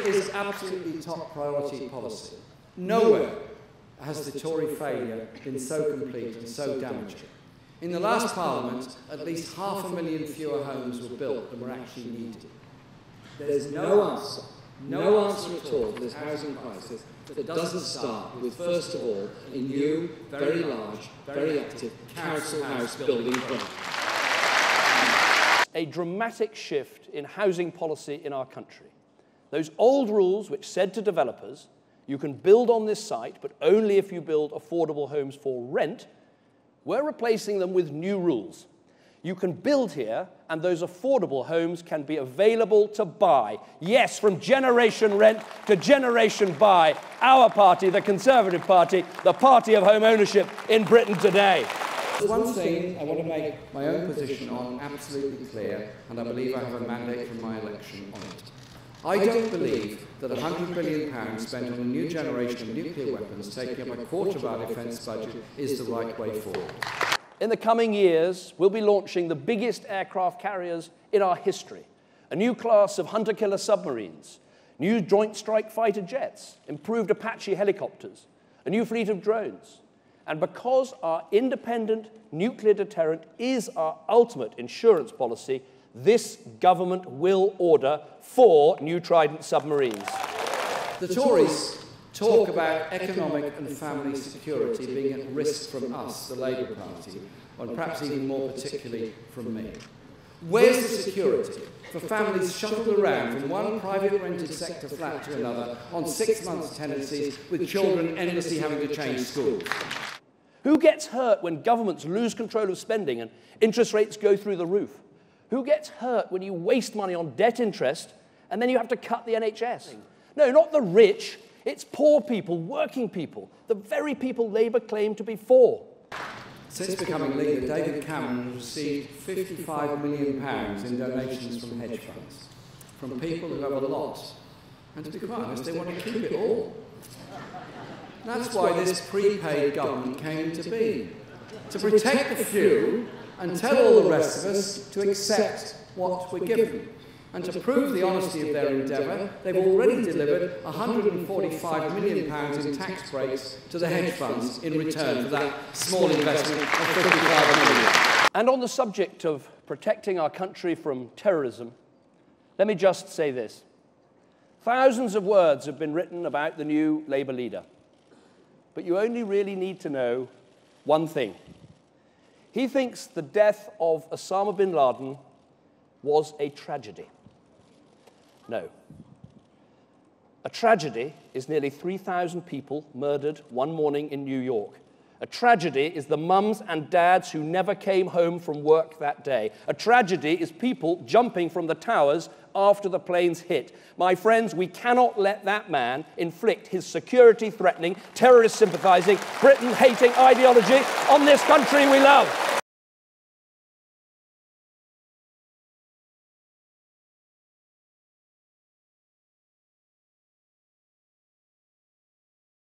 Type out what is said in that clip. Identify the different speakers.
Speaker 1: is absolutely top priority policy. Nowhere has the Tory failure been so complete and so damaging. In the last Parliament, at least 500,000 fewer homes were built than were actually needed. There's no answer at all to this housing crisis that doesn't start with, first of all, a new, very large, very active council house building program.
Speaker 2: A dramatic shift in housing policy in our country. Those old rules which said to developers, you can build on this site, but only if you build affordable homes for rent, we're replacing them with new rules. You can build here, and those affordable homes can be available to buy. Yes, from generation rent to generation buy. Our party, the Conservative Party, the party of home ownership in Britain today.
Speaker 1: There's one thing I want to make my own position on absolutely clear, and I believe I have a mandate from my election on it. I don't believe that £100 billion spent on a new generation of nuclear weapons, taking up a quarter of our defence budget, is the right way forward.
Speaker 2: In the coming years, we'll be launching the biggest aircraft carriers in our history, a new class of hunter-killer submarines, new Joint Strike Fighter jets, improved Apache helicopters, a new fleet of drones. And because our independent nuclear deterrent is our ultimate insurance policy, this government will order 4 new Trident submarines.
Speaker 1: The Tories talk about economic and family security being at risk from us, the Labour Party, and perhaps even more particularly from me. Where's the security for families shuttled around from one private rented sector flat to another on 6 months tenancies with children endlessly having to change schools?
Speaker 2: Who gets hurt when governments lose control of spending and interest rates go through the roof? Who gets hurt when you waste money on debt interest and then you have to cut the NHS? No, not the rich. It's poor people, working people, the very people Labour claim to be for.
Speaker 1: Since becoming leader, David Cameron has received £55 million in donations from hedge funds, from people who have a lot. And to be quite honest, they want to keep it all. That's why this prepaid government came into being, to protect the few and tell all the rest of us to accept what we're given. And to prove the honesty of their endeavour, they've already delivered £145 million in tax breaks to the hedge funds in return for that small investment of £55 million.
Speaker 2: And on the subject of protecting our country from terrorism, let me just say this. Thousands of words have been written about the new Labour leader. But you only really need to know one thing. He thinks the death of Osama bin Laden was a tragedy. No. A tragedy is nearly 3,000 people murdered one morning in New York. A tragedy is the mums and dads who never came home from work that day. A tragedy is people jumping from the towers after the planes hit. My friends, we cannot let that man inflict his security-threatening, terrorist-sympathising, Britain-hating ideology on this country we love.